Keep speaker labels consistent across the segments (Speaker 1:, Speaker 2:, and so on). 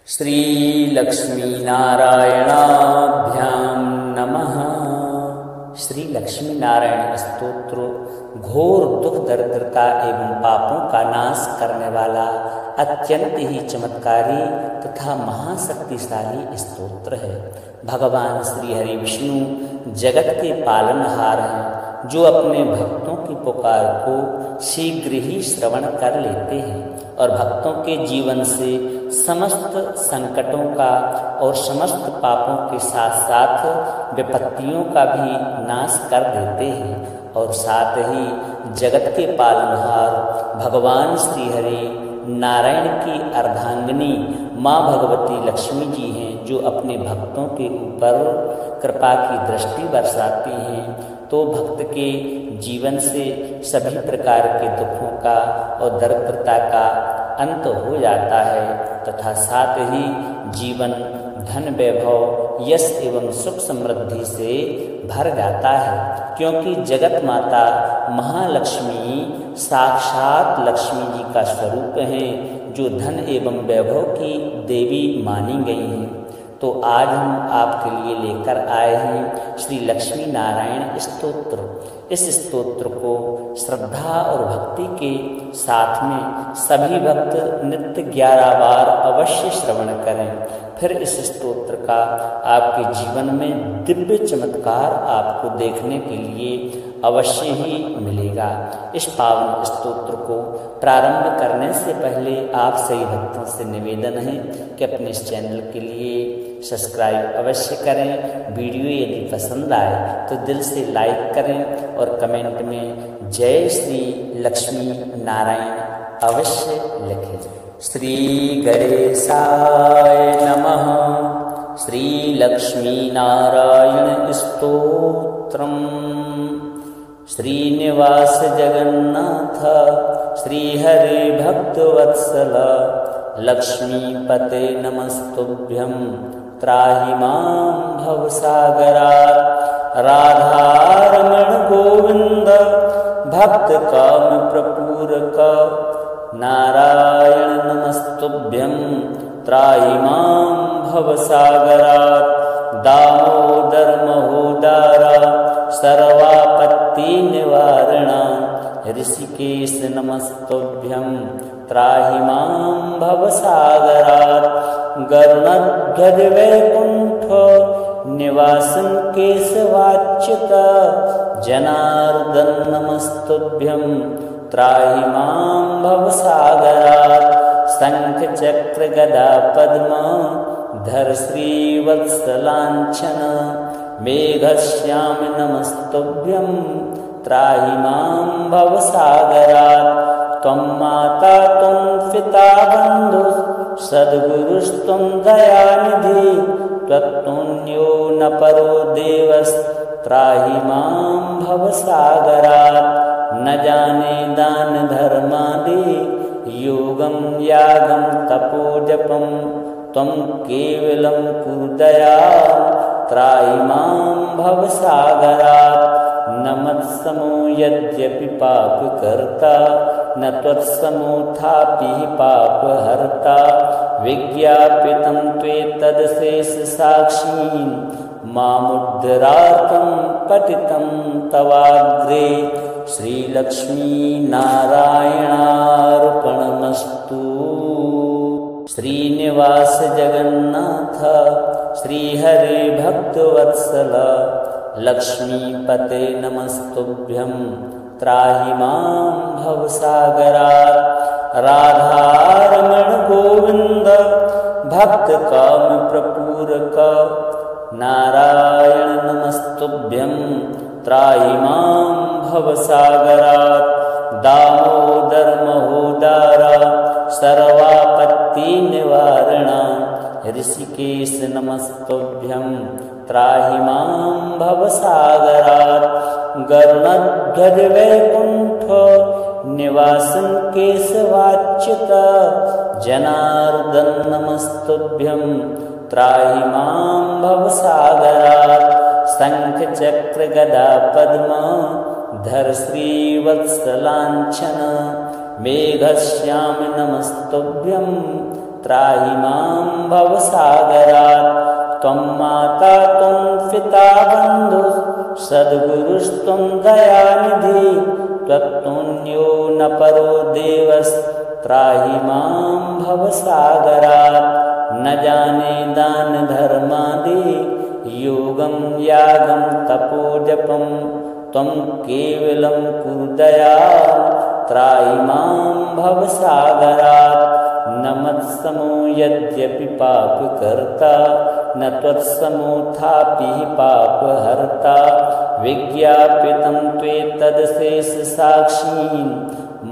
Speaker 1: श्री लक्ष्मी नारायणाभ्यां नमः। श्री लक्ष्मी नारायण स्तोत्र घोर दुख दरिद्रता एवं पापों का नाश करने वाला अत्यंत ही चमत्कारी तथा महाशक्तिशाली स्तोत्र है। भगवान श्री हरि विष्णु जगत के पालनहार हैं, जो अपने भक्तों की पुकार को शीघ्र ही श्रवण कर लेते हैं और भक्तों के जीवन से समस्त संकटों का और समस्त पापों के साथ साथ विपत्तियों का भी नाश कर देते हैं। और साथ ही जगत के पालनहार भगवान श्री हरि नारायण की अर्धांगिनी माँ भगवती लक्ष्मी जी हैं, जो अपने भक्तों के ऊपर कृपा की दृष्टि बरसाती हैं, तो भक्त के जीवन से सभी प्रकार के दुखों का और दरिद्रता का अंत हो जाता है तथा साथ ही जीवन धन वैभव यश एवं सुख समृद्धि से भर जाता है। क्योंकि जगत माता महालक्ष्मी साक्षात लक्ष्मी जी का स्वरूप है, जो धन एवं वैभव की देवी मानी गई हैं। तो आज हम आपके लिए लेकर आए हैं श्री लक्ष्मी नारायण स्तोत्र। इस स्तोत्र को श्रद्धा और भक्ति के साथ में सभी भक्त नित्य 11 बार अवश्य श्रवण करें। फिर इस स्तोत्र का आपके जीवन में दिव्य चमत्कार आपको देखने के लिए अवश्य ही मिलेगा। इस पावन स्तोत्र को प्रारंभ करने से पहले आप सभी भक्तों से निवेदन है कि अपने इस चैनल के लिए सब्सक्राइब अवश्य करें। वीडियो यदि पसंद आए तो दिल से लाइक करें और कमेंट में जय श्री लक्ष्मी नारायण अवश्य लिखें। श्री गणेशाय नमः। श्री लक्ष्मी नारायण स्तोत्रम्। श्रीनिवास जगन्नाथ श्री हरे भक्तवत्सल लक्ष्मीपते नमस्तुभ्यं त्राहि मां भवसागरात्। राधारमण गोविंद भक्त काम प्रपूरक नारायण नमस्तुभ्यं त्राहि मां भवसागरात्। दामोदर महोदारा सर्वापत्ति निवारणा ऋषिकेश नमस्तुभ्यं त्राहि मां भवसागरात्। गरुणध्वज वैकुंठ निवासं केशवाच्युत जनार्दन नमस्तुभ्यं त्राहि मां भवसागरात्। शंख चक्र गदा पद्म धर श्रीवत्सलांछन मेघश्याम नमस्तुभ्यं त्राहि मां भवसागरात्। त्वं माता त्वं पिता बन्धु सद्गुरुस्त्वं दयानिधि त्वत्तुल्यो न परो देवस्त्राहि मां भवसागरात्। न जाने दान धर्मादि योगं यागं तपोजपं त्वं केवलं कुरु दयां त्राहि मां भवसागरात्। न मत्समो यद्यपि पापकर्ता न त्वत्समोऽथापि पापहर्ता। विज्ञापितं त्वेतदशेषसाक्षीं मामुद्धरार्थं पतितं तवाग्रे। श्रीलक्ष्मी नारायणार्पणमस्तु। श्रीनिवास जगन्नाथ श्रीहरे भक्तवत्सल लक्ष्मीपते नमस्तुभ्यं त्राहि मां भवसागरात्। राधारमण गोविंद भक्त काम प्रपूरक नारायण नमस्तुभ्यं त्राहि मां भवसागरात्। दामोदर महोदारा सर्वापत्ति निवारणा ऋषिकेश नमस्तुभ्यं त्राहि मां भवसागरात्। गरुणध्वज वैकुंठ निवासं केशवाच्युत जनार्दन नमस्तुभ्यं त्राहि मां भवसागरात्। शंख चक्र गदा पद्म धर श्रीवत्सलांछन मेघश्याम नमस्तुभ्यं त्राहि मां भवसागरात्। त्वं माता त्वं पिता बन्धुः सद्गुरुस्त्वं दयानिधि। त्वत्तुल्यो न परो देवस्त्राहि मां भवसागरात्। न जाने दान धर्मादि योगं यागं तपोजपं। त्वं केवलं कुरु दयां त्राहि मां भवसागरात्। न मत्समो यद्यपि पापकर्ता न त्वत्समोऽथापि पापहर्ता। विज्ञापितं त्वेतदशेषसाक्षीन्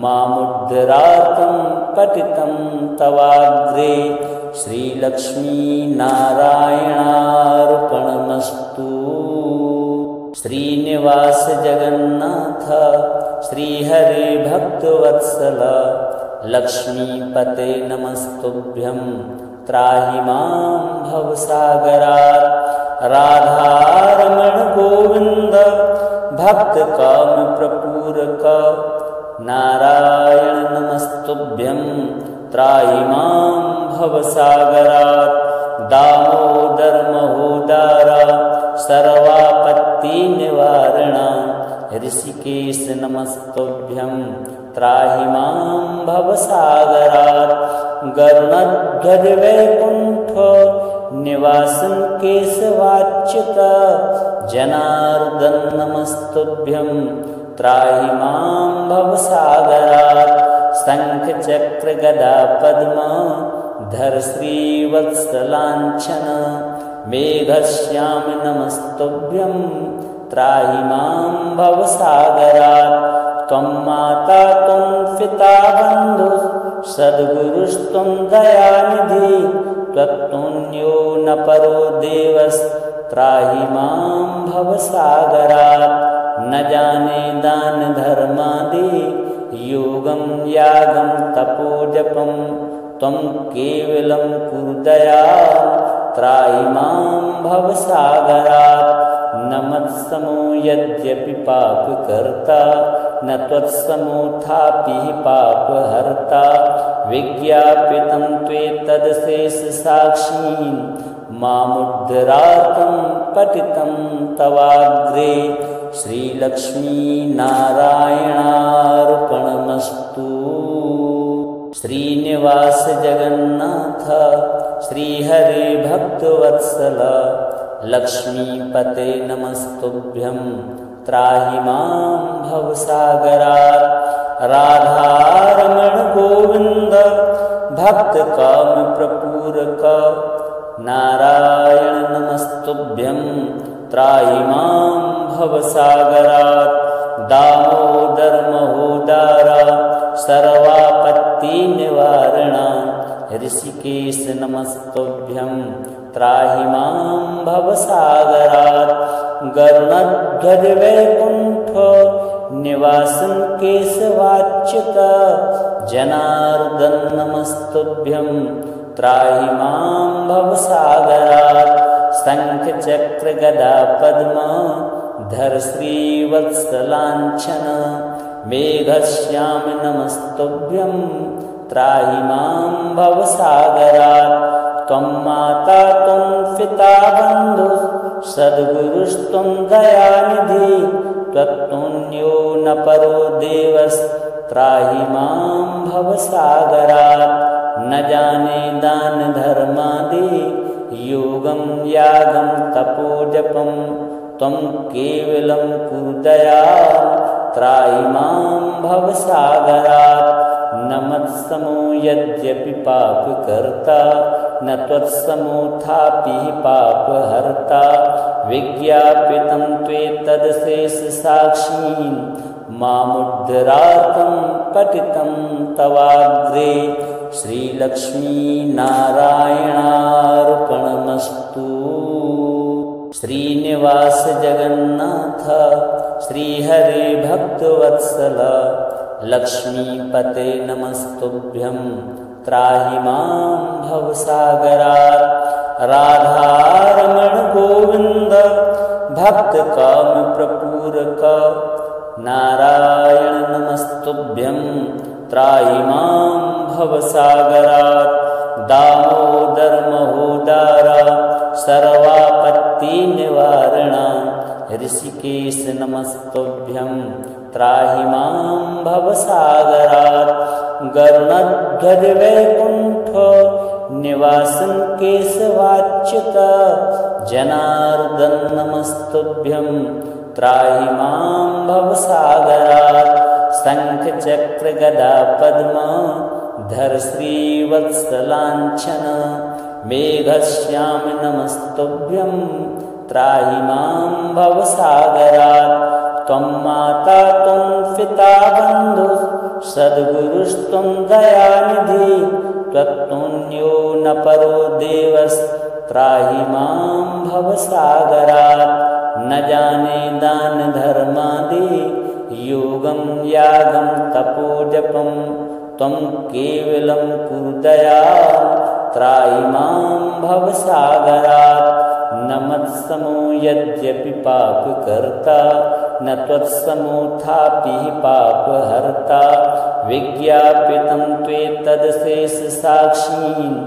Speaker 1: मामुद्धरार्थं पतितं तवाग्रे। श्रीलक्ष्मीनारायणार्पणमस्तु। श्रीनिवास जगन्नाथ श्रीहरे भक्तवत्सल लक्ष्मीपते नमस्तुभ्यं त्राहि मां भवसागरात्। राधारमण गोविन्द भक्तकामप्रपूरक नारायण नमस्तुभ्यं त्राहि मां भवसागरात्। दामोदर महोदार सर्वापत्तिनिवारण ऋषिकेश नमस्तुभ्यं त्राहि मां भवसागरात्। गरुडध्वज वैकुण्ठ निवासन केशवाच्युत जनार्दन नमस्तुभ्यं त्राहि मां भवसागरात्। शंख चक्र गदा पद्म धर श्रीवत्सलाञ्छन मेघश्याम नमस्तुभ्यं त्राहि मां भवसागरात्। त्वं माता त्वं पिता बन्धुः सद्गुरुस्त्वं दयानिधि। त्वत्तुल्यो न परो देवस्त्राहि मां भवसागरात्। न जाने दान धर्मादि योगं यागं तपोजपं। त्वं केवलं कुरु दयां त्राहि मां भवसागरात्। न मत्समो यद्यपि पापकर्ता न त्वत्समोऽथापि पापहर्ता। विज्ञापितं त्वेतदशेषसाक्षीन् मामुद्धरार्थं पतितं तवाग्रे। श्रीलक्ष्मीनारायणार्पणमस्तु। श्रीनिवास जगन्नाथ श्रीहरे भक्तवत्सल लक्ष्मीपते नमस्तुभ्यं त्राहि मां भवसागरात्। राधारमण गोविन्द भक्तकामप्रपूरक नारायण नमस्तुभ्यं त्राहि मां भवसागरात्। दामोदर महोदार सर्वापत्तिनिवारण ऋषिकेश नमस्तुभ्यं त्राहि मां भवसागरात्। गरुडध्वज वैकुण्ठ निवासन केशवाच्युत जनार्दन नमस्तुभ्यं त्राहि मां भवसागरात्। शंख चक्र गदा पद्म धर श्रीवत्सलाञ्छन मेघश्याम नमस्तुभ्यं त्राहि मां भवसागरात्। त्वं माता त्वं पिता बन्धुः सद्गुरुस्त्वं दयानिधि। त्वत्तुल्यो न परो देवस्त्राहि मां भवसागरात्। न जाने दान धर्मादि योगं यागं तपोजपं। त्वं केवलं कुरु दयां त्राहि मां भवसागरात्। न मत्समो यद्यपि पापकर्ता न त्वत्समोऽथापि पापहर्ता। विज्ञापितं त्वेतदशेषसाक्षीन् मामुद्धरार्थं पतितं तवाग्रे। श्रीलक्ष्मीनारायणार्पणमस्तु। श्रीनिवास जगन्नाथ श्रीहरे भक्तवत्सल लक्ष्मीपते नमस्तुभ्यं त्राहि मां भवसागरात्। राधारमण गोविन्द भक्तकामप्रपूरक नारायण नमस्तुभ्यं त्राहि मां भवसागरात्। दामोदर महोदर सर्वापत्ति निवारण ऋषिकेश नमस्तुभ्यं त्राहि मां भवसागरात् गरुणध्वज वैकुण्ठ निवासन केशवाच्युत जनार्दन नमस्तुभ्यं त्राहि मां भवसागरात् शंख चक्र गदा पद्म धर श्रीवत्सलाञ्छन मेघश्याम नमस्तुभ्यं त्राहि मां भवसागरात् त्वं माता त्वं पिता बन्धुः सद्गुरुस्त्वं दयानिधि त्वत्तुल्यो न परो देवस्त्राहि मां भवसागरात् न जाने दान धर्मादि योगं यागं तपोजपं त्वं केवलं कुरु दयां त्राहि मां भवसागरात् न मत्समो यद्यपि पापकर्ता न त्वत्समोऽथापि पापहर्ता विज्ञापितं त्वेतदशेषसाक्षीन्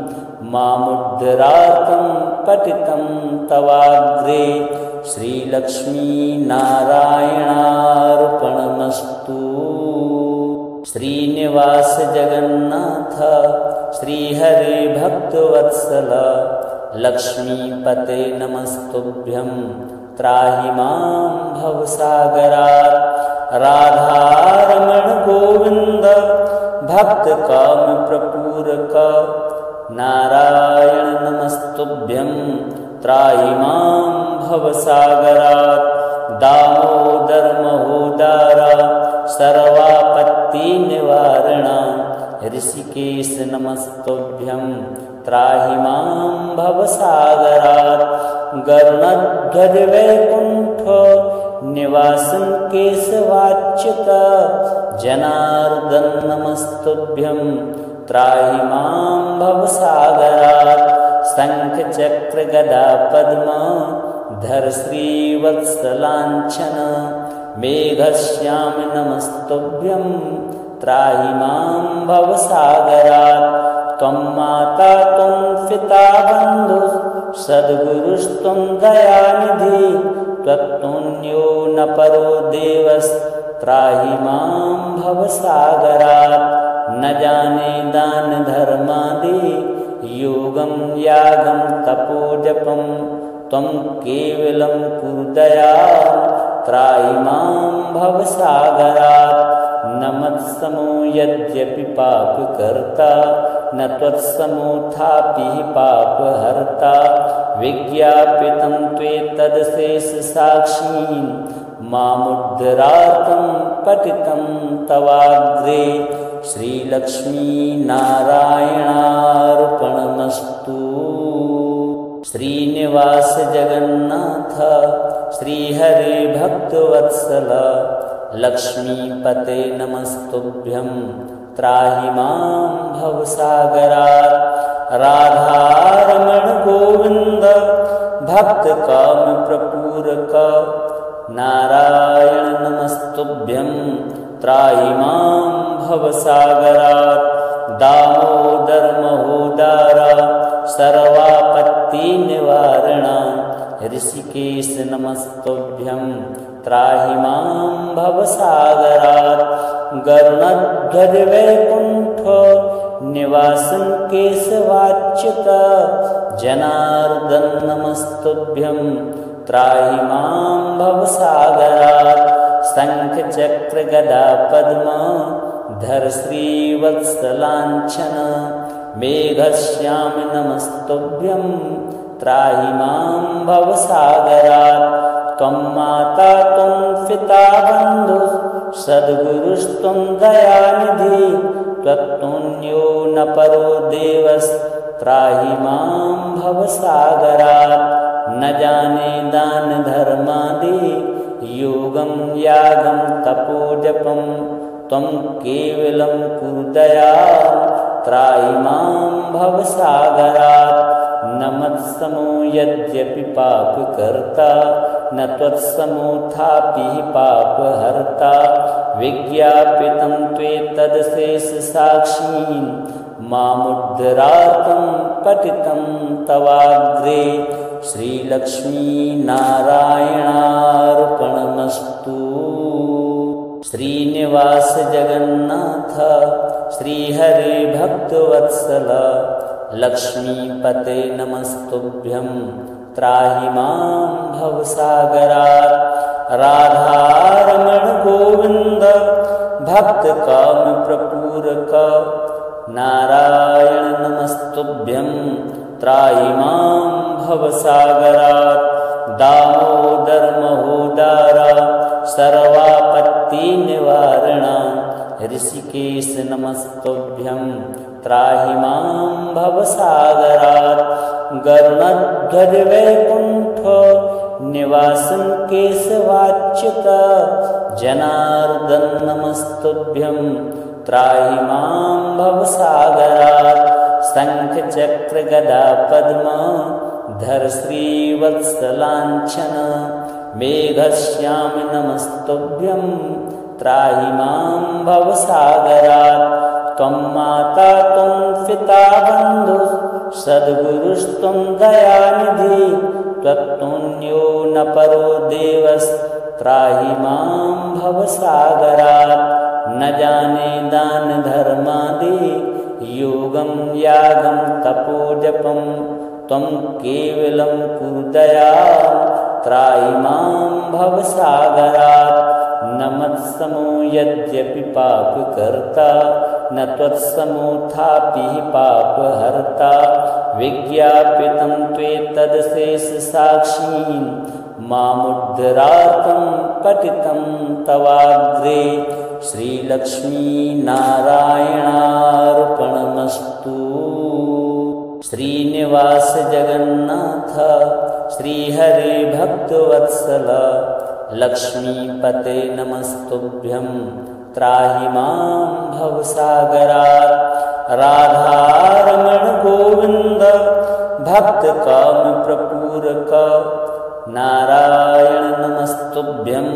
Speaker 1: मामुद्धरार्थं पतितं तवाग्रे श्रीलक्ष्मीनारायणार्पणमस्तु। श्रीनिवास जगन्नाथ श्रीहरे भक्तवत्सल लक्ष्मीपते नमस्तुभ्यं त्राहि मां भवसागरात् राधारमण गोविन्द भक्तकाम प्रपूरक नारायण नमस्तुभ्यं त्राहि मां भवसागरात् दामोदर महोदर सर्वापत्ति निवारण ऋषिकेश नमस्तुभ्यं त्राहि मां भवसागरात् गरुणध्वज वैकुण्ठ निवासन केशवाच्युत जनार्दन नमस्तुभ्यं त्राहि मां भवसागरात् शंख चक्र गदा पद्म धर श्रीवत्सलाञ्छन मेघश्याम नमस्तुभ्यं त्राहि मां भवसागरात् त्वं माता त्वं पिता बन्धुः सद्गुरुस्त्वं दयानिधि त्वत्तुल्यो न परो देवस्त्राहि मां भवसागरात् न जाने दान धर्मादि योगं यागं तपोजपं त्वं केवलं कुरु दयां त्राहि मां भवसागरात् न मत्समो यद्यपि पापकर्ता न त्वत्समोऽथापि पापहर्ता विज्ञापितं त्वेतदशेषसाक्षीन् मामुद्धरार्थं पतितं तवाग्रे श्रीलक्ष्मीनारायणार्पणमस्तु। श्रीनिवास जगन्नाथ श्रीहरे भक्तवत्सल लक्ष्मीपते नमस्तुभ्यं त्राहि मां भवसागरात् राधारमण गोविन्द भक्तकाम प्रपूरक नारायण नमस्तुभ्यं त्राहि मां भवसागरात् दामोदर महोदर सर्वापत्ति निवारण ऋषिकेश नमस्तुभ्यं त्राहि मां भवसागरात् गरुणध्वज वैकुण्ठ निवासन केशवाच्युत जनार्दन नमस्तुभ्यं त्राहि मां भवसागरात् शंख चक्र गदा पद्म धर श्रीवत्सलाञ्छन मेघश्याम नमस्तुभ्यं त्राहि मां भवसागरात् त्वं माता त्वं पिता बन्धुः सद्गुरुस्त्वं दयानिधि त्वत्तुल्यो न परो देवस्त्राहि मां भवसागरात् न जाने दान धर्मादि योगं यागं तपोजपं त्वं केवलं कुरु दयां त्राहि मां भवसागरात् न मत्समो यद्यपि पापकर्ता न त्वत्समोऽथापि पापहर्ता विज्ञापितं त्वेतदशेषसाक्षीन् मामुद्धरातं पतितं तवाग्रे श्रीलक्ष्मीनारायणार्पणमस्तु। श्रीनिवास जगन्नाथ श्रीहरे भक्तवत्सल लक्ष्मीपते नमस्तुभ्यं त्राहि मां भवसागरात्। राधारमण गोविन्द भक्तकामप्रपूरक नारायण नमस्तुभ्यं त्राहि मां भवसागरात्। दामोदर महोदार सर्वापत्तिनिवारण ऋषिकेश नमस्तुभ्यं त्राहि मां भवसागरात्। गरुडध्वज वैकुण्ठ निवासं केशवाच्युत जनार्दन नमस्तुभ्यं त्राहि मां भवसागरात्। शंख चक्र गदा पद्म धर श्रीवत्सलाञ्छन मेघश्याम नमस्तुभ्यं त्राहि मां भवसागरात्। त्वं माता त्वं पिता बन्धुः सद्गुरुस्त्वं दयानिधि त्वत्तुल्यो न परो देवस्त्राहि मां भवसागरात्। न जाने दान धर्मादि योगं यागं तपोजपं त्वं केवलं कुरु दयां त्राहि मां भवसागरात्। न मत्समो यद्यपि पापकर्ता न त्वत्समोऽथापि पापहर्ता। विज्ञापितं त्वेतदशेषसाक्षीं मामुद्धरातं पतितं तवाग्रे श्रीलक्ष्मीनारायणार्पणमस्तु। श्रीनिवास जगन्नाथ श्रीहरे भक्तवत्सल लक्ष्मीपते नमस्तुभ्यं त्राहि मां भवसागरात्। राधारमण गोविन्द भक्तकामप्रपूरक नारायण नमस्तुभ्यं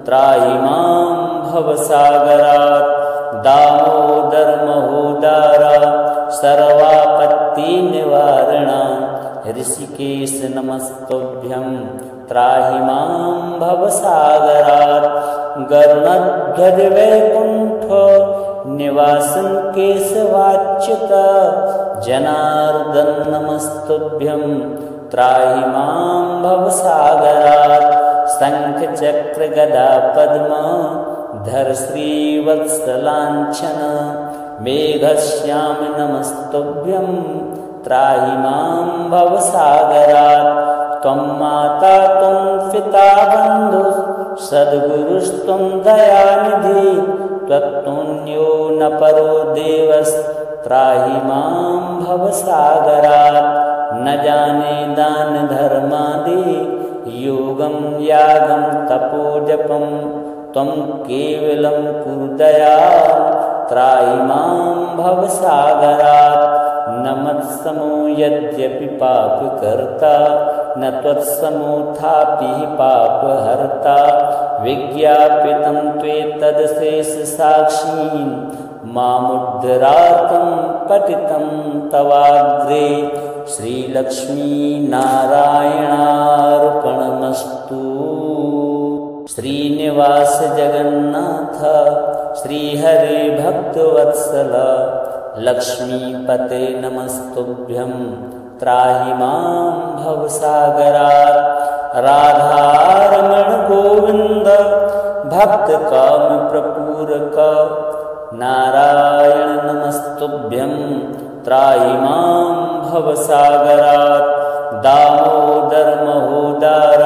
Speaker 1: त्राहि मां भवसागरात्। दामोदर महोदार सर्वापत्तिनिवारण ऋषिकेश नमस्तुभ्यं त्राहि मां भवसागरात्। गरुडध्वज वैकुण्ठ निवासं केशवाच्युत जनार्दन नमस्तुभ्यं त्राहि मां भवसागरात्। शंख चक्र गदा पद्म धर श्रीवत्सलाञ्छन मेघश्याम नमस्तुभ्यं त्राहि मां भवसागरात्। त्वं माता त्वं पिता बन्धुः सद्गुरुस्त्वं दयानिधि त्वत्तुल्यो न परो देवस्त्राहि मां भवसागरात्। न जाने दान धर्मादि योगं यागं तपोजपं त्वं केवलं कुरु दयां त्राहि मां भवसागरात्। न मत्समो यद्यपि पापकर्ता न त्वत्समोऽथापि पापहर्ता। विज्ञापितं त्वेतदशेषसाक्षीं मामुद्धरातं पतितं तवाग्रे श्रीलक्ष्मीनारायणार्पणमस्तु। श्रीनिवास जगन्नाथ श्रीहरे भक्तवत्सल लक्ष्मीपते नमस्तुभ्यं त्राहि मां भवसागरात्। राधारमण गोविन्द भक्तकामप्रपूरक नारायण नमस्तुभ्यं त्राहि मां भवसागरात्। दामोदर महोदार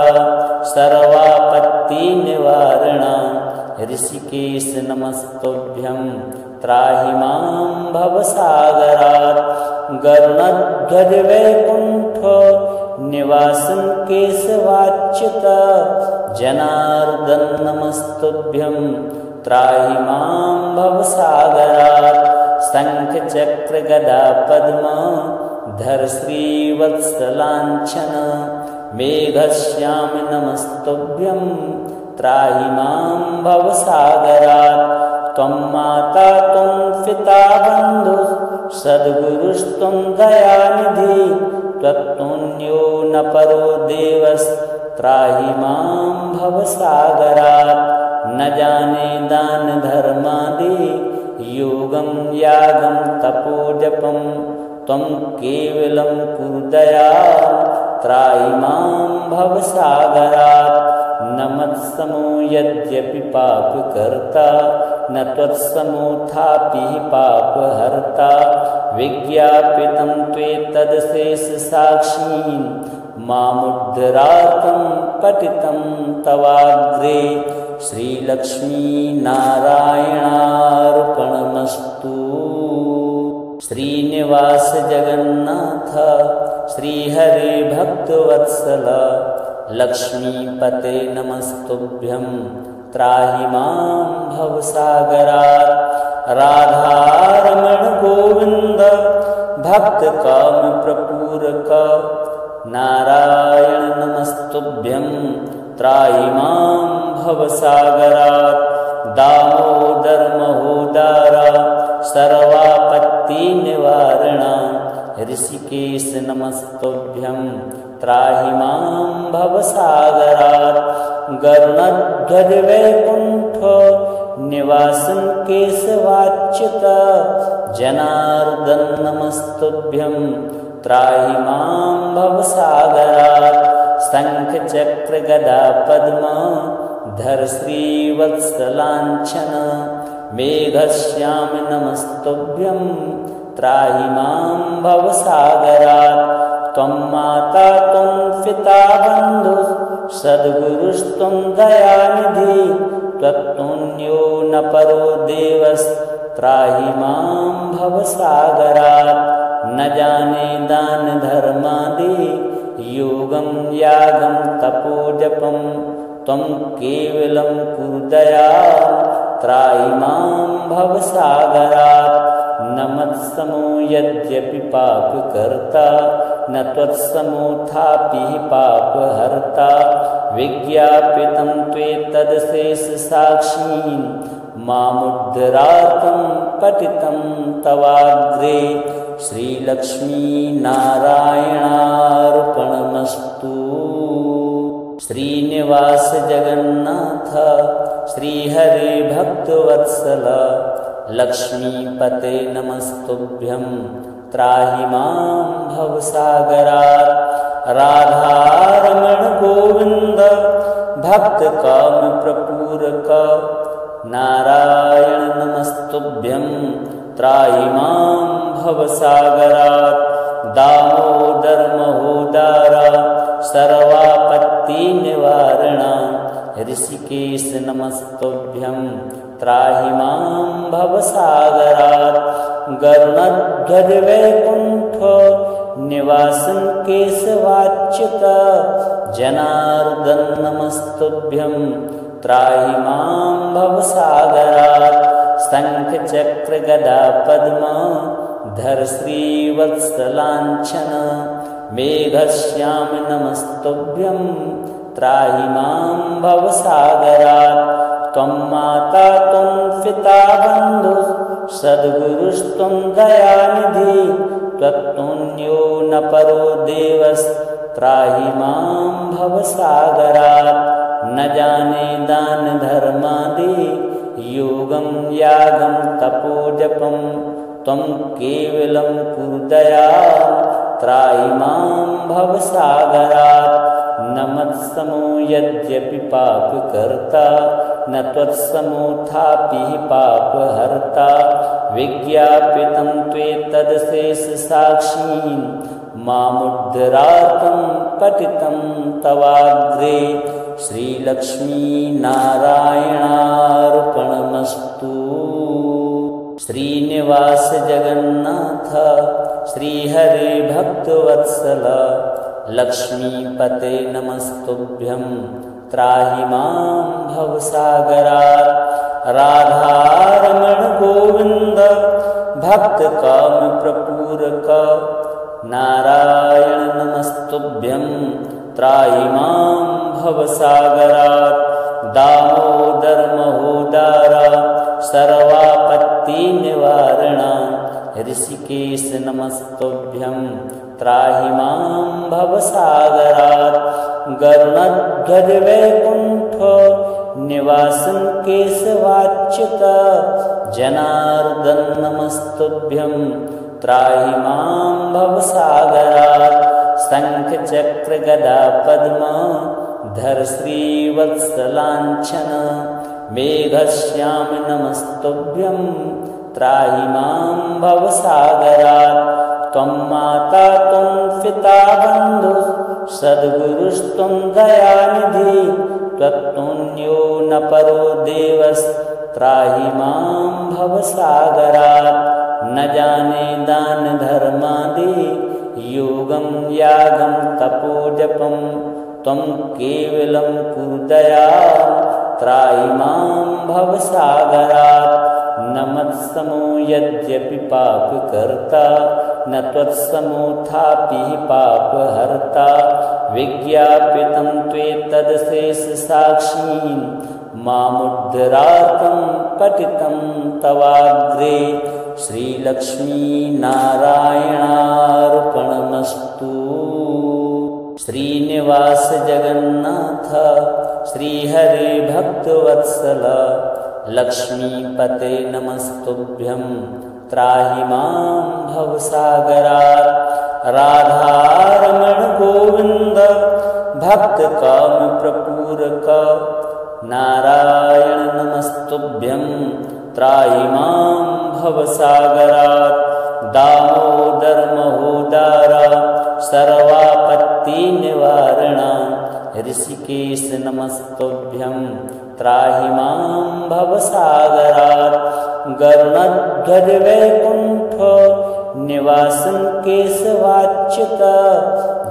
Speaker 1: सर्वापत्तिनिवारण ऋषिकेश नमस्तुभ्यं त्राहि मां भवसागरात्। गरुडध्वज वैकुण्ठ निवासं केशवाच्युत जनार्दन नमस्तुभ्यं त्राहि मां भवसागरात्। शंख चक्र गदा पद्म धर श्रीवत्सलाञ्छन मेघश्याम नमस्तुभ्यं त्राहि मां भवसागरात्। त्वं माता त्वं पिता बन्धुः सद्गुरुस्त्वं दयानिधि त्वत्तुल्यो न परो देवस्त्राहि मां भवसागरात् न जाने दान धर्मादि योगं यागं तपोजपं त्वं केवलं कुरु दयां त्राहि मां भवसागरात् न मत्समो यद्यपि पापकर्ता न त्वत्समोऽथापि पापहर्ता विज्ञापितं त्वेतदशेषसाक्षीन् मामुद्धरार्थं पतितं तवाग्रे श्रीलक्ष्मीनारायणार्पणमस्तु। श्रीनिवास जगन्नाथ श्रीहरे भक्तवत्सल लक्ष्मीपते नमस्तुभ्यं त्राहि मां भवसागरात्। राधारमण गोविन्द भक्तकामप्रपूरक नारायण नमस्तुभ्यं त्राहि मां भवसागरात्। दामोदर महोदार सर्वापत्तिनिवारण ऋषिकेश नमस्तुभ्यं त्राहि मां भवसागरात्। गरुडध्वज वैकुण्ठ निवासन केशवाच्युत जनार्दन नमस्तुभ्यं त्राहि मां भवसागरात्। शंख चक्र गदा पद्म धर श्रीवत्सलाञ्छन मेघश्याम नमस्तुभ्यं त्राहि मां भवसागरात्। त्वं माता त्वं पिता बन्धुः सद्गुरुस्त्वं दयानिधि त्वत्तुल्यो न परो देवस्त्राहि मां भवसागरात्। न जाने दान धर्मादि योगं यागं तपोजपं त्वं केवलं कुरु दयां त्राहि मां भवसागरात्। न मत्समो यद्यपि पापकर्ता न त्वत्समोऽथापि पापहर्ता विज्ञापितं त्वेतदशेषसाक्षीन् मामुद्धरार्थं पतितं तवाग्रे श्रीलक्ष्मीनारायणार्पणमस्तु। श्रीनिवास जगन्नाथ श्रीहरे भक्तवत्सल लक्ष्मीपते नमस्तुभ्यं त्राहि मां भवसागरात्। राधारमण गोविन्द भक्तकामप्रपूरक नारायण नमस्तुभ्यं त्राहि मां भवसागरात्। दामोदर महोदार सर्वापत्तिनिवारण ऋषिकेश नमस्तुभ्यं त्राहि मां भवसागरात्। गरुडध्वज वैकुण्ठ निवासन केशवाच्युत जनार्दन नमस्तुभ्यं त्राहि मां भवसागरात्। शंख चक्र गदा पद्म धर श्रीवत्सलाञ्छन मेघश्याम नमस्तुभ्यं त्राहि मां भवसागरात्। त्वं माता त्वं पिता बन्धुः सद्गुरुस्त्वं दयानिधि त्वत्तुल्यो न परो देवस्त्राहि मां भवसागरात्। न जाने दान धर्मादि योगं यागं तपोजपं त्वं केवलं कुरु दयां त्राहि मां भवसागरात्। न मत्समो यद्यपि पापकर्ता न त्वत्समोऽथापि पापहर्ता विज्ञापितं त्वेतदशेषसाक्षीन् मामुद्धरार्थं पतितं तवाग्रे श्रीलक्ष्मीनारायणार्पणमस्तु। श्रीनिवास जगन्नाथ श्रीहरे भक्तवत्सल लक्ष्मीपते नमस्तुभ्यं त्राहि मां भवसागरात्। राधारमण गोविन्द भक्तकामप्रपूरक नारायण नमस्तुभ्यं त्राहि मां भवसागरात्। दामोदर महोदार सर्वापत्तिनिवारण ऋषिकेश नमस्तुभ्यं त्राहि मां भवसागरात्। गरुडध्वज वैकुण्ठ निवासं केशवाच्युत जनार्दन नमस्तुभ्यं त्राहि मां भवसागरात्। शंख चक्र गदा पद्म धर श्रीवत्सलाञ्छन मेघश्याम नमस्तुभ्यं त्राहि मां भवसागरात्। त्वं माता त्वं पिता बन्धुः सद्गुरुस्त्वं दयानिधि त्वत्तुल्यो न परो देवस्त्राहि मां भवसागरात्। न जाने दान धर्मादि योगं यागं तपोजपं त्वं केवलं कुरु दयां त्राहि मां भवसागरात्। न मत्समो यद्यपि पापकर्ता न त्वत्समोऽथापि पापहर्ता। विज्ञापितं त्वेतदशेषसाक्षीं मामुद्धरार्थं पतितं तवाग्रे। श्रीलक्ष्मीनारायणार्पणमस्तु। श्रीनिवास जगन्नाथ श्रीहरे भक्तवत्सल लक्ष्मीपते नमस्तुभ्यं त्राहि मां भवसागरात्। राधारमण गोविन्द भक्तकाम प्रपूरक नारायण नमस्तुभ्यं त्राहि मां भवसागरात्। दामोदर महोदार सर्वापत्ति निवारण ऋषिकेश नमस्तुभ्यं त्राहि मां भवसागरात्। गरुडध्वज वैकुण्ठ निवासं केशवाच्युत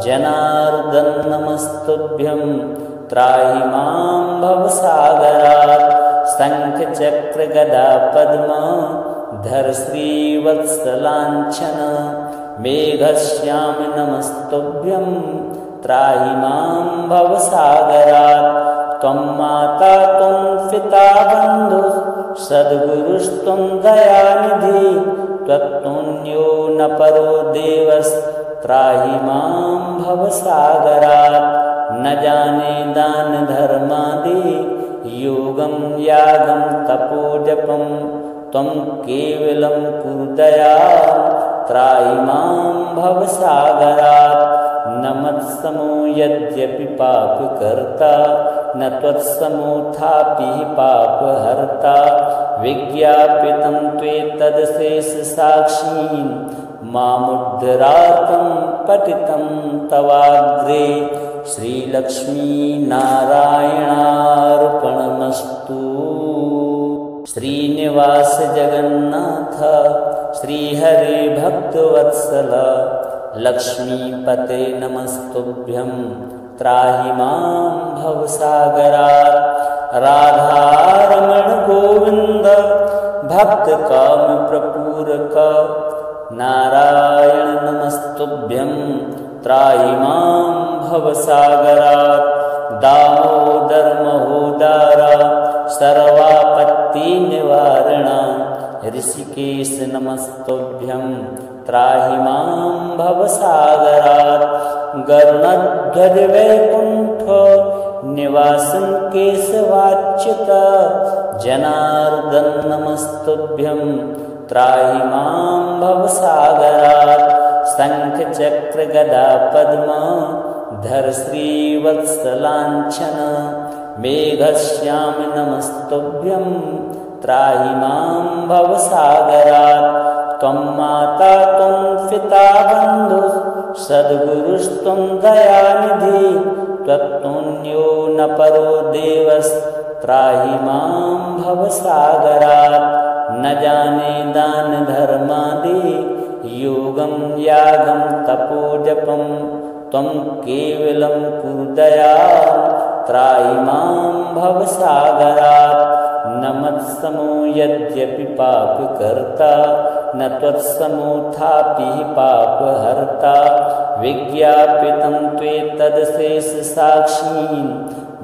Speaker 1: जनार्दन नमस्तुभ्यं त्राहि मां भवसागरात्। शंख चक्र गदा पद्म धर श्रीवत्सलाञ्छन मेघश्याम नमस्तुभ्यं त्राहि मां भवसागरात्। त्वं माता त्वं पिता बन्धुः सद्गुरुस्त्वं दयानिधि त्वत्तुल्यो न परो देवस्त्राहि मां भवसागरात्। न जाने दान धर्मादि योगं यागं तपोजपं त्वं केवलं कुरु दयां त्राहि मां भवसागरात्। न मत्समो यद्यपि पापकर्ता न त्वत्समोऽथापि पापहर्ता। विज्ञापितं त्वेतदशेषसाक्षीं मामुद्धरार्थं पतितं तवाग्रे। श्रीलक्ष्मीनारायणार्पणमस्तु। श्रीनिवास जगन्नाथ श्रीहरे भक्तवत्सल लक्ष्मीपते नमस्तुभ्यं त्राहि मां भवसागरात्। राधारमण गोविन्द भक्तकाम प्रपूरक नारायण नमस्तुभ्यं त्राहि मां भवसागरात्। दामोदर महोदार सर्वापत्ति निवारण ऋषिकेश नमस्तुभ्यं त्राहि मां भवसागरात्। गरुडध्वज वैकुण्ठ निवासं केशवाच्युत जनार्दन नमस्तुभ्यं त्राहि मां भवसागरात्। शंख चक्र गदा पद्म धर श्रीवत्सलाञ्छन मेघश्याम नमस्तुभ्यं त्राहि मां भवसागरात्। त्वं माता त्वं पिता बन्धुः सद्गुरुस्त्वं दयानिधि त्वत्तुल्यो न परो देवस्त्राहि मां भवसागरात्। न जाने दान धर्मादि योगं यागं तपोजपं त्वं केवलं कुरु दयां त्राहि मां भवसागरात्। न मत्समो यद्यपि पापकर्ता न त्वत्समोऽथापि पापहर्ता। विज्ञापितं त्वेतदशेषसाक्षीं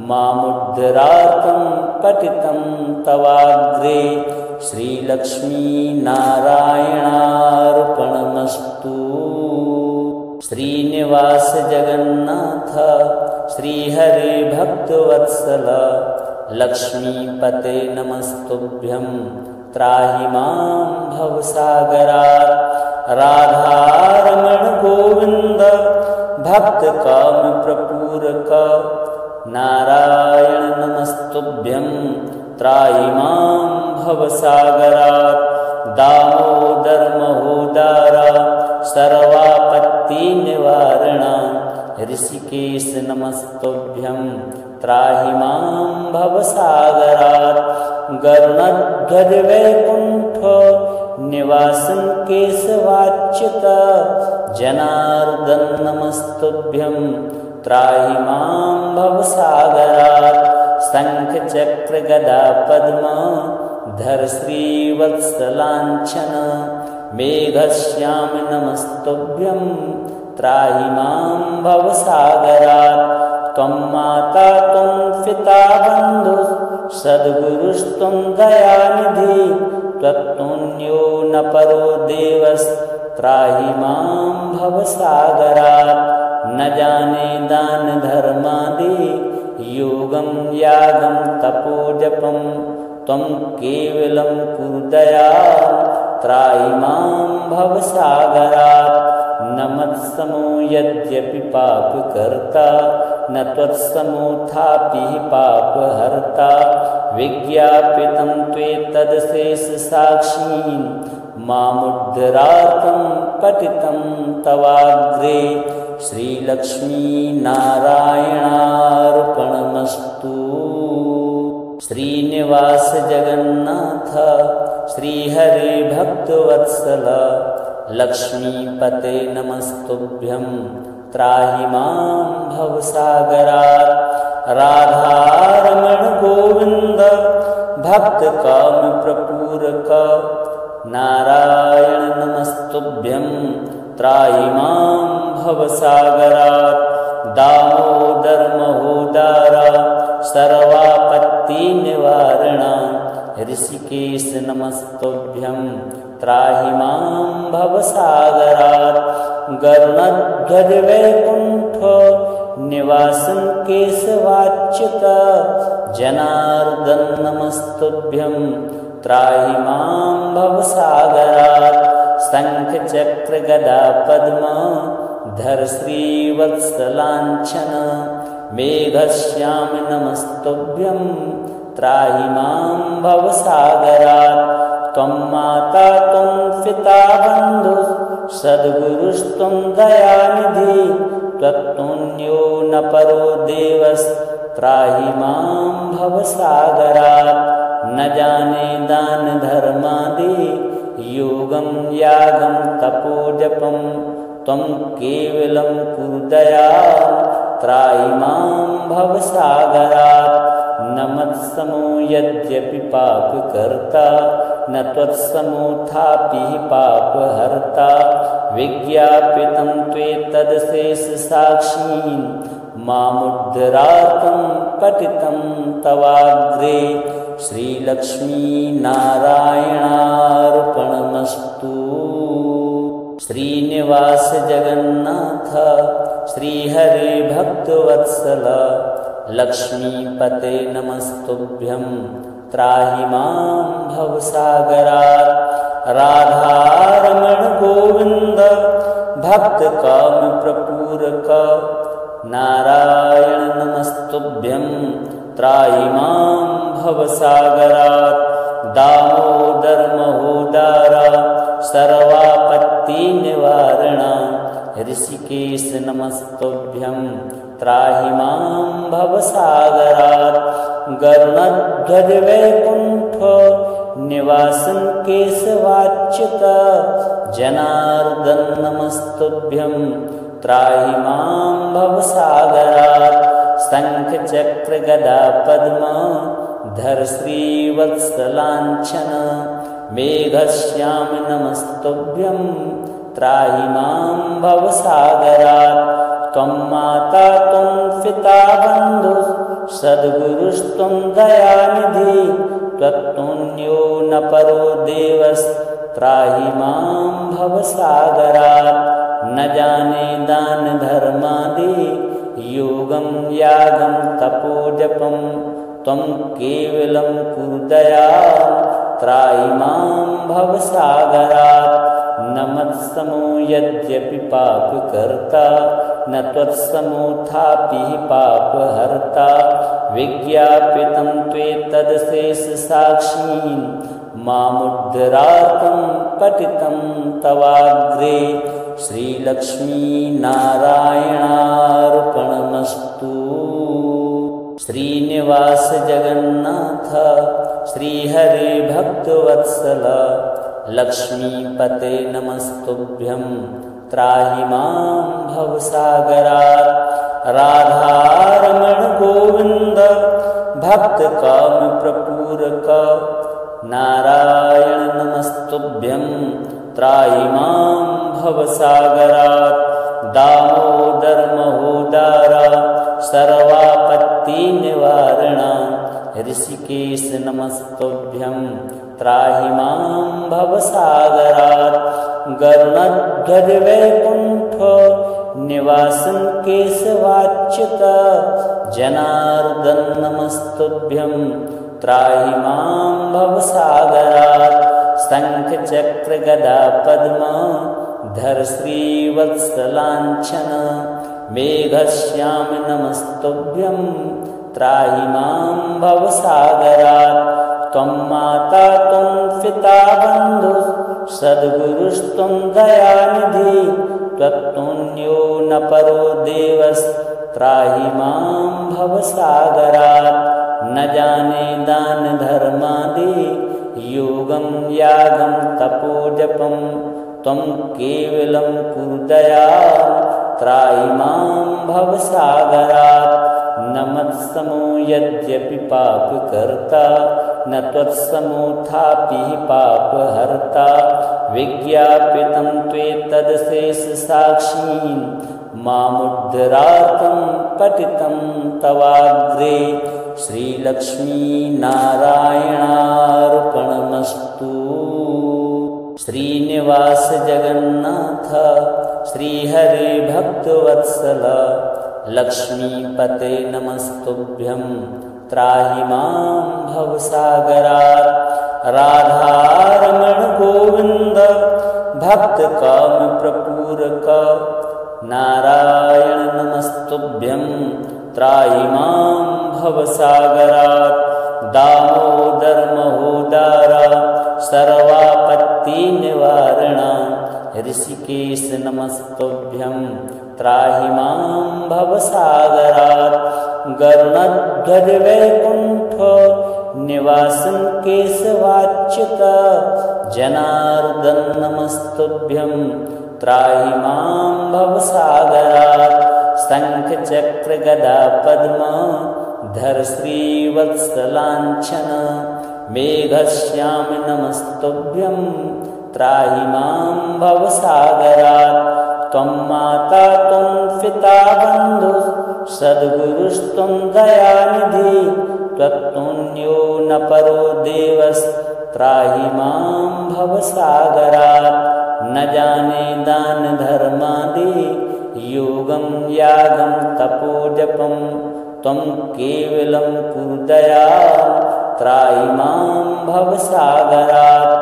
Speaker 1: मामुद्धरार्थं पतितं तवाग्रे। श्रीलक्ष्मीनारायणार्पणमस्तु। श्रीनिवास जगन्नाथ श्रीहरे भक्तवत्सल लक्ष्मीपते नमस्तुभ्यं त्राहि मां भवसागरात्। राधारमण गोविंद भक्तकामप्रपूरक नारायण नमस्तुभ्यं त्राहि मां भवसागरात्। दामोदर महोदर सर्वापत्तिनिवारण ऋषिकेश नमस्तुभ्यं त्राहि मां भवसागरात्। गरुडध्वज वैकुंठ निवासन केशवाच्युत जनार्दन नमस्तुभ्यं त्राहि मां भवसागरात्। शंख चक्र गदा पद्म धर श्रीवत्सलांछन मेघश्याम नमस्तुभ्यं त्राहि मां भवसागरात्। त्वं माता त्वं पिता बन्धु सद्गुरुस्त्वं दयानिधि त्वत्तुल्यो न परो देवस्त्राहि मां भवसागरात्। न जाने दान धर्मादि योगं यागं तपोजपं त्वं केवलं कुरु दयां त्राहि मां भवसागरात्। न मत्समो यद्यपि पापकर्ता न त्वत्समोऽथापि पापहर्ता। विज्ञापितं त्वेतदशेषसाक्षीं मामुद्धरार्थं पतितं तवाग्रे। श्रीलक्ष्मीनारायणार्पणमस्तु। श्रीनिवास जगन्नाथ श्रीहरे भक्तवत्सल लक्ष्मीपते नमस्तुभ्यं त्राहि मां भवसागरात्। राधारमण गोविंद भक्तकामप्रपूरक नारायण नमस्तुभ्यं त्राहि मां भवसागरात्। दामोदर महोदर सर्वापत्तिनिवारण ऋषिकेश नमस्तुभ्यं त्राहि मां भवसागरात्। गरुडध्वज वैकुंठ निवासन केशवाच्युत जनार्दन नमस्तुभ्यं त्राहि मां भवसागरात्। शंख चक्र गदा पद्म धर श्रीवत्सलांछन मेघश्याम नमस्तुभ्यं त्राहि मां भवसागरात्। त्वं माता त्वं पिता बन्धु सद्गुरुस्त्वं दयानिधि त्वत्तुल्यो न परो देवस्त्राहि मां भवसागरात्। न जाने दान धर्मादि योगं यागं तपोजपं त्वं केवलं कुरु दयां त्राहि मां भवसागरात्। न मत्समो यद्यपि पापकर्ता न त्वत्समोऽथापि पापहर्ता। विज्ञापितं त्वेतदशेषसाक्षीं मामुद्धरार्थं पतितं तवाग्रे। श्रीलक्ष्मीनारायणार्पणमस्तु। श्रीनिवास जगन्नाथ श्रीहरे भक्तवत्सल लक्ष्मीपते नमस्तुभ्यं त्राहि मां भवसागरात्। राधारमण गोविंद भक्तकामप्रपूरक नारायण नमस्तुभ्यं त्राहि मां भवसागरात्। दामोदर महोदर सर्वापत्तिनिवारण ऋषिकेश नमस्तुभ्यं त्राहि मां भवसागरात्। गरुडध्वज वैकुंठ निवासन केशवाच्युत जनार्दन नमस्तुभ्यं त्राहि मां भवसागरात्। शंख चक्र गदा पद्म धर श्रीवत्सलांछन मेघश्याम नमस्तुभ्यं त्राहि मां भवसागरात्। त्वं माता त्वं पिता बन्धु सद्गुरुस्त्वं दयानिधि त्वत्तुल्यो न परो देवस्त्राहि मां भवसागरात्। न जाने दान धर्मादि योगं यागं तपोजपं त्वं केवलं कुरु दयां त्राहि मां भवसागरात्। न मत्समो यद्यपि पापकर्ता न त्वत्समोऽथापि पापहर्ता। विज्ञापितं त्वेतदशेषसाक्षीन् मामुद्धरार्थं पतितं तवाग्रे। श्रीलक्ष्मीनारायणार्पणमस्तु। श्रीनिवास जगन्नाथ श्रीहरे भक्तवत्सल लक्ष्मीपते नमस्तुभ्यं त्राहि मां भवसागरात्। राधारमण गोविन्द भक्तकामप्रपूरक नारायण नमस्तुभ्यं त्राहि मां भवसागरात्। दामोदर महोदार सर्वापत्तिनिवारण ऋषिकेश नमस्तुभ्यं त्राहि मां भवसागरात्। गरुडध्वज वैकुण्ठ निवासं केशवाच्युत जनार्दन नमस्तुभ्यं त्राहि मां भवसागरात्। शंख चक्र गदा पद्म धर श्रीवत्सलाञ्छन मेघश्याम नमस्तुभ्यं त्राहि मां भवसागरात्। त्वं माता त्वं पिता बन्धुः सद्गुरुस्त्वं दयानिधि त्वत्तुल्यो न परो देवस्त्राहि मां भवसागरात्। न जाने दान धर्मादि योगं यागं तपोजपं त्वं केवलं कुरु दयां त्राहि मां भवसागरात्। न मत्समो यद्यपि पापकर्ता न त्वत्समोऽथापि पापहर्ता। विज्ञापितं त्वेतदशेषसाक्षीन् मामुद्धरार्थं पतितं तवाग्रे। श्रीलक्ष्मीनारायणार्पणमस्तु। श्रीनिवास जगन्नाथ श्रीहरे भक्तवत्सल लक्ष्मीपते नमस्तुभ्यं त्राहि मां भवसागरात्। राधारमण गोविन्द भक्तकामप्रपूरक नारायण नमस्तुभ्यं त्राहि मां भवसागरात्। दामोदर महोदार सर्वापत्तिनिवारण ऋषिकेश नमस्तुभ्यं त्राहि मां भवसागरात्। गरुडध्वज वैकुण्ठ निवासं केशवाच्युत जनार्दन नमस्तुभ्यं त्राहि मां भवसागरात्। शंख चक्र गदा पद्म धर श्रीवत्सलाञ्छन मेघश्याम नमस्तुभ्यं त्राहि मां भवसागरात्। त्वं माता त्वं पिता बन्धुः सद्गुरुस्त्वं दयानिधि त्वत्तुल्यो न परो देवस्त्राहि मां भवसागरात्। न जाने दान धर्मादि योगं यागं तपोजपं त्वं केवलं कुरु दयां त्राहि मां भवसागरात्।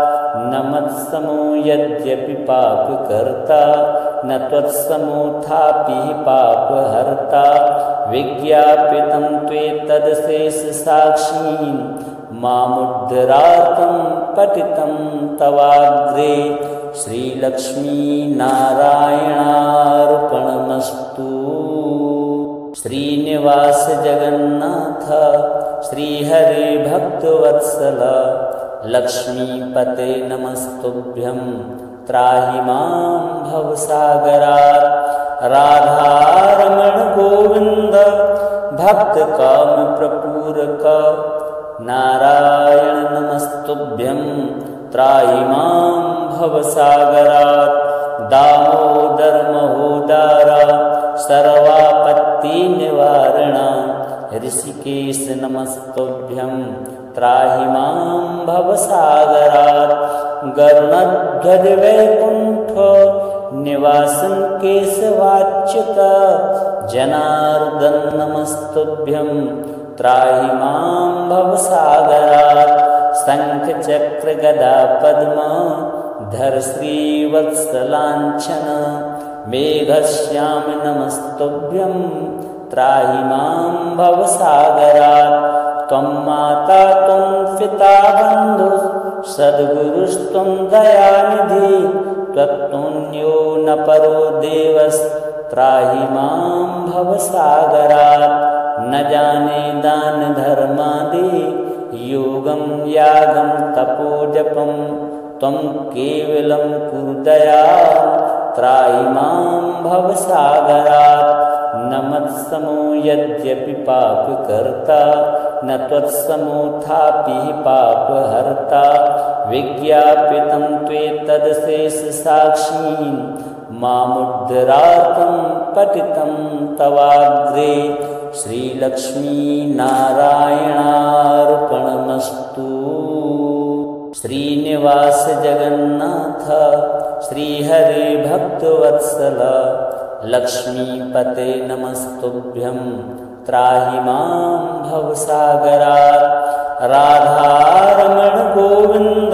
Speaker 1: न मत्समो यद्यपि पापकर्ता न त्वत्समोऽथापि पापहर्ता। विज्ञापितं त्वेतदशेषसाक्षीन् मामुद्धरार्थं पतितं तवाग्रे। श्रीलक्ष्मीनारायणार्पणमस्तु। श्रीनिवास जगन्नाथ श्रीहरे भक्तवत्सल लक्ष्मीपते नमस्तुभ्यं त्राहि मां भवसागरात्। राधारमण गोविन्द भक्तकामप्रपूरक नारायण नमस्तुभ्यं त्राहि मां भवसागरात्। दामोदर महोदार सर्वा सर्वापत्तिनिवारण ऋषिकेश नमस्तुभ्यं त्राहि मां भवसागरात् गरुणध्वज वैकुण्ठ निवासन केशवाच्युत जनार्दन नमस्तुभ्यं त्राहि मां भवसागरात् शंख चक्र गदा पद्म धर श्रीवत्सलाञ्छन मेघश्याम नमस्तुभ्यं त्राहि मां भवसागरात् त्वं माता त्वं पिता बन्धुः सद्गुरुस्त्वं दयानिधि त्वत्तुल्यो न परो देवस्त्राहि मां भवसागरात् न जाने दान धर्मादि योगं यागं तपोजपं त्वं केवलं कुरु दयां त्राहि मां भवसागरात् न मत्समो यद्यपि पापकर्ता न त्वत्समोऽथापि पापहर्ता विज्ञापितं त्वेतदशेषसाक्षीं मामुद्धरार्थं पतितं तवाग्रे श्रीलक्ष्मीनारायणार्पणमस्तु। श्रीनिवास जगन्नाथ श्रीहरे भक्तवत्सल लक्ष्मीपते नमस्तुभ्यं त्राहि मां भवसागरात् राधारमण गोविन्द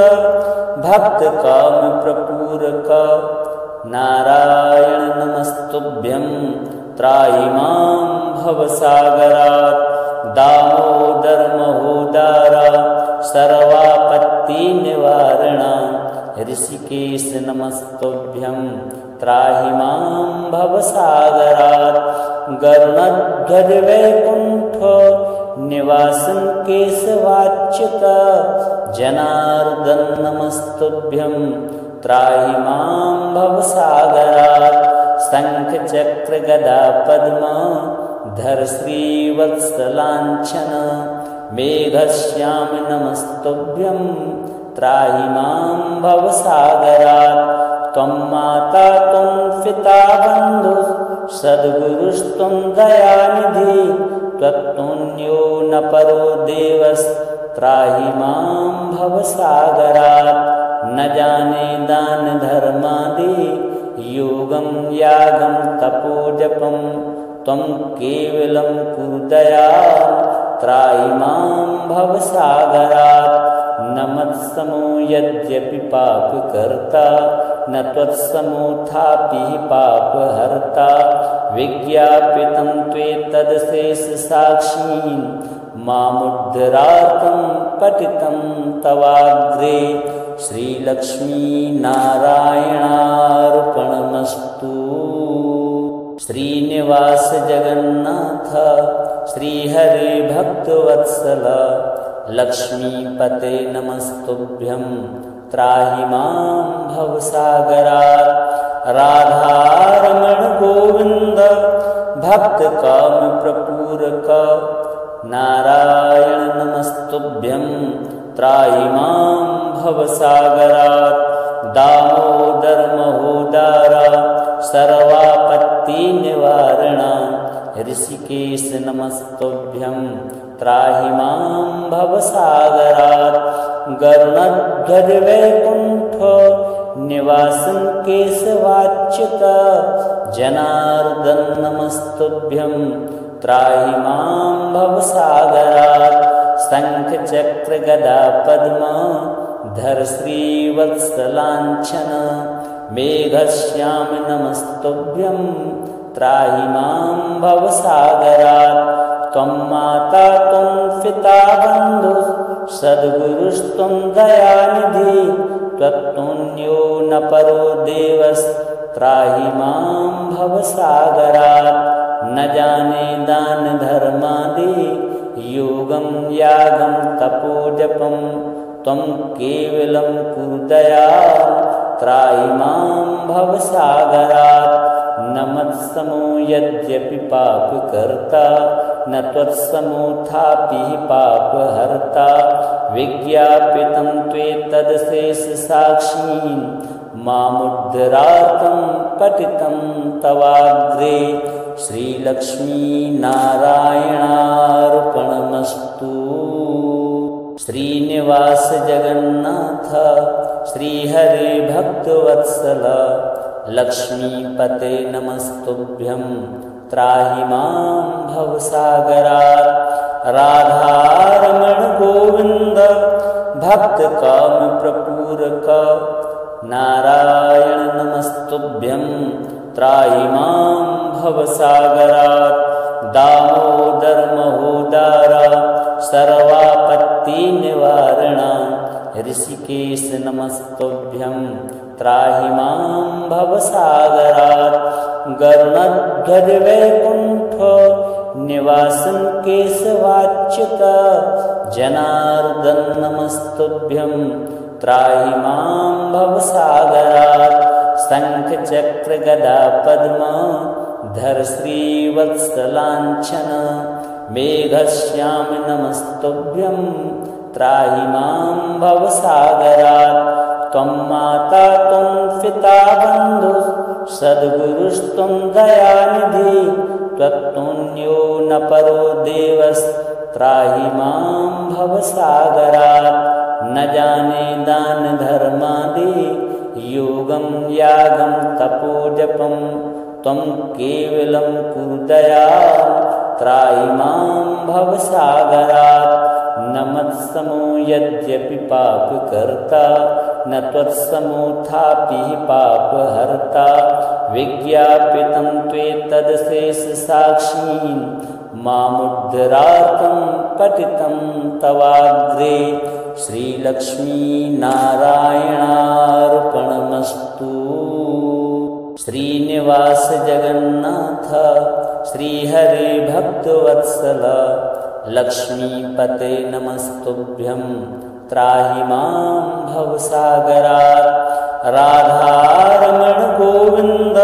Speaker 1: भक्तकाम प्रपूरक नारायण नमस्तुभ्यं त्राहि मां भवसागरात् दामोदर महोदार सर्वापत्तिनिवारण ऋषिकेश नमस्तुभ्यं त्राहि मां भवसागरात् गरुणध्वज वैकुण्ठ निवासन केशवाच्युत जनार्दन नमस्तुभ्यं त्राहि मां भवसागरात् शंख चक्र गदा पद्म धर श्रीवत्सलाञ्छन मेघश्याम नमस्तुभ्यं त्राहि मां भवसागरात् त्वं माता त्वं पिता बन्धुः सद्गुरुस्त्वं दयानिधि त्वत्तुल्यो न परो देवस्त्राहि मां भवसागरात् न जाने दान धर्मादि योगं यागं तपोजपं त्वं केवलं कुरु दयां त्राहि मां भवसागरात् न मत्समो यद्यपि पापकर्ता न त्वत्समोऽथापि पापहर्ता विज्ञापितं त्वेतदशेषसाक्षीं मामुद्धरार्थं पतितं तवाग्रे श्रीलक्ष्मीनारायणार्पणमस्तु। श्रीनिवास जगन्नाथ श्रीहरे भक्तवत्सल लक्ष्मीपते नमस्तुभ्यं त्राहि मां भवसागरात् राधारमण गोविन्द भक्तकाम प्रपूरक नारायण नमस्तुभ्यं त्राहि मां भवसागरात् दामोदर महोदार सर्वापत्तिनिवारण ऋषिकेश नमस्तुभ्यं त्राहि मां भवसागरात् गरुणध्वज वैकुण्ठ निवासन केशवाच्युत जनार्दन नमस्तुभ्यं त्राहि मां भवसागरात् शंख चक्र गदा पद्म धर श्रीवत्सलाञ्छन मेघश्याम नमस्तुभ्यं त्राहि मां भवसागरात् त्वं माता त्वं पिता बन्धुः सद्गुरुस्त्वं दयानिधि त्वत्तुल्यो न परो देवस्त्राहि मां भवसागरात् न जाने दान धर्मादि योगं यागं तपोजपं त्वं केवलं कुरु दयां त्राहि मां भवसागरात् न मत्समो यद्यपि पापकर्ता न त्वत्समोऽथापि पापहर्ता विज्ञापितं त्वेतदशेषसाक्षीं मामुद्धरार्थं पतितं तवाग्रे श्रीलक्ष्मीनारायणार्पणमस्तु। श्रीनिवास जगन्नाथ श्रीहरे भक्तवत्सल लक्ष्मीपते नमस्तुभ्यं त्राहि मां भवसागरात्। राधारमण गोविंद भक्तकाम प्रपूरक नारायण नमस्तुभ्यं त्राहि मां भवसागरात्। दामोदर महोदार सर्वापत्ति निवारण ऋषिकेश नमस्तुभ्यं त्राहि मां भवसागरात्। गरुणध्वज वैकुंठ निवासन केशवाच्युत जनार्दन नमस्तुभ्यं त्राहि मां भवसागरात्। शंख चक्र गदा पद्म धर श्रीवत्सलांछन मेघश्याम नमस्तुभ्यं त्राहि मां भवसागरात्। त्वं माता त्वं पिता बन्धु सद्गुरुस्त्वं दयानिधि त्वत्तुल्यो न परो देवस्त्राहि मां भवसागरात्। न जाने दान धर्मादि योगं यागं तपोजपं त्वं केवलं कुरु दयां त्राहि मां भवसागरात्। न मत्समो यद्यपि पापकर्ता न त्वत्समोऽथापि पापहर्ता। विज्ञापितं त्वेतदशेषसाक्षीं मामुद्धरार्तं पतितं तवाग्रे। श्रीलक्ष्मीनारायणार्पणमस्तु। श्रीनिवास जगन्नाथ श्रीहरे भक्तवत्सल लक्ष्मीपते नमस्तुभ्यं त्राहि मां भवसागरात्। राधारमण गोविंद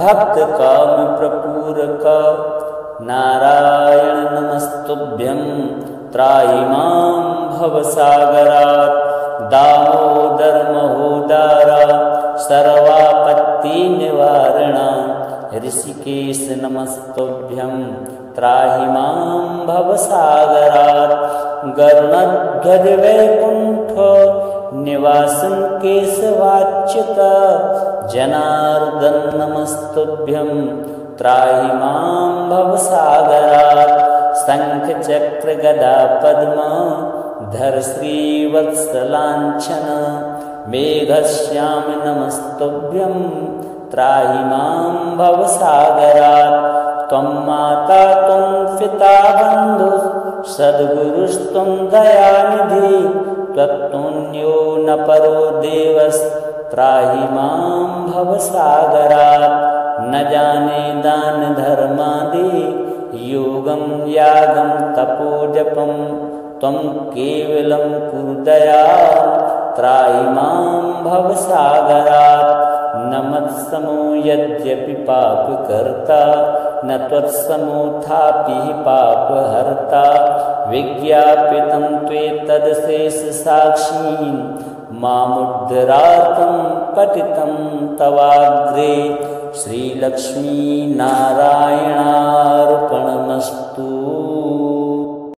Speaker 1: भक्तकाम प्रपूरक नारायण नमस्तुभ्यं त्राहि मां भवसागरात्। दामोदर महोदार सर्वापत्ति निवारण ऋषिकेश नमस्तुभ्यं त्राहि मां भवसागरात्। गरुणध्वज वैकुंठ निवासन केशवाच्युत जनार्दन नमस्तुभ्यं त्राहि मां भवसागरात्। शंख चक्र गदा पद्म धर श्रीवत्सलांछन मेघश्याम नमस्तुभ्यं त्राहि मां भवसागरात्। त्वं माता त्वं पिता बन्धु सद्गुरुस्त्वं दयानिधि त्वत्तुल्यो न परो देवस्त्राहि मां भवसागरात्। न जाने दान धर्मादि योगं यागं तपोजपं त्वं केवलं कुरु दयां त्राहि मां भवसागरात्। न मत्समो यद्यपि पापकर्ता न त्वत्समोऽथापि पापहर्ता। विज्ञापितं त्वेतदशेषसाक्षीं मामुद्धरार्तं पतितं तवाग्रे। श्रीलक्ष्मीनारायणार्पणमस्तु।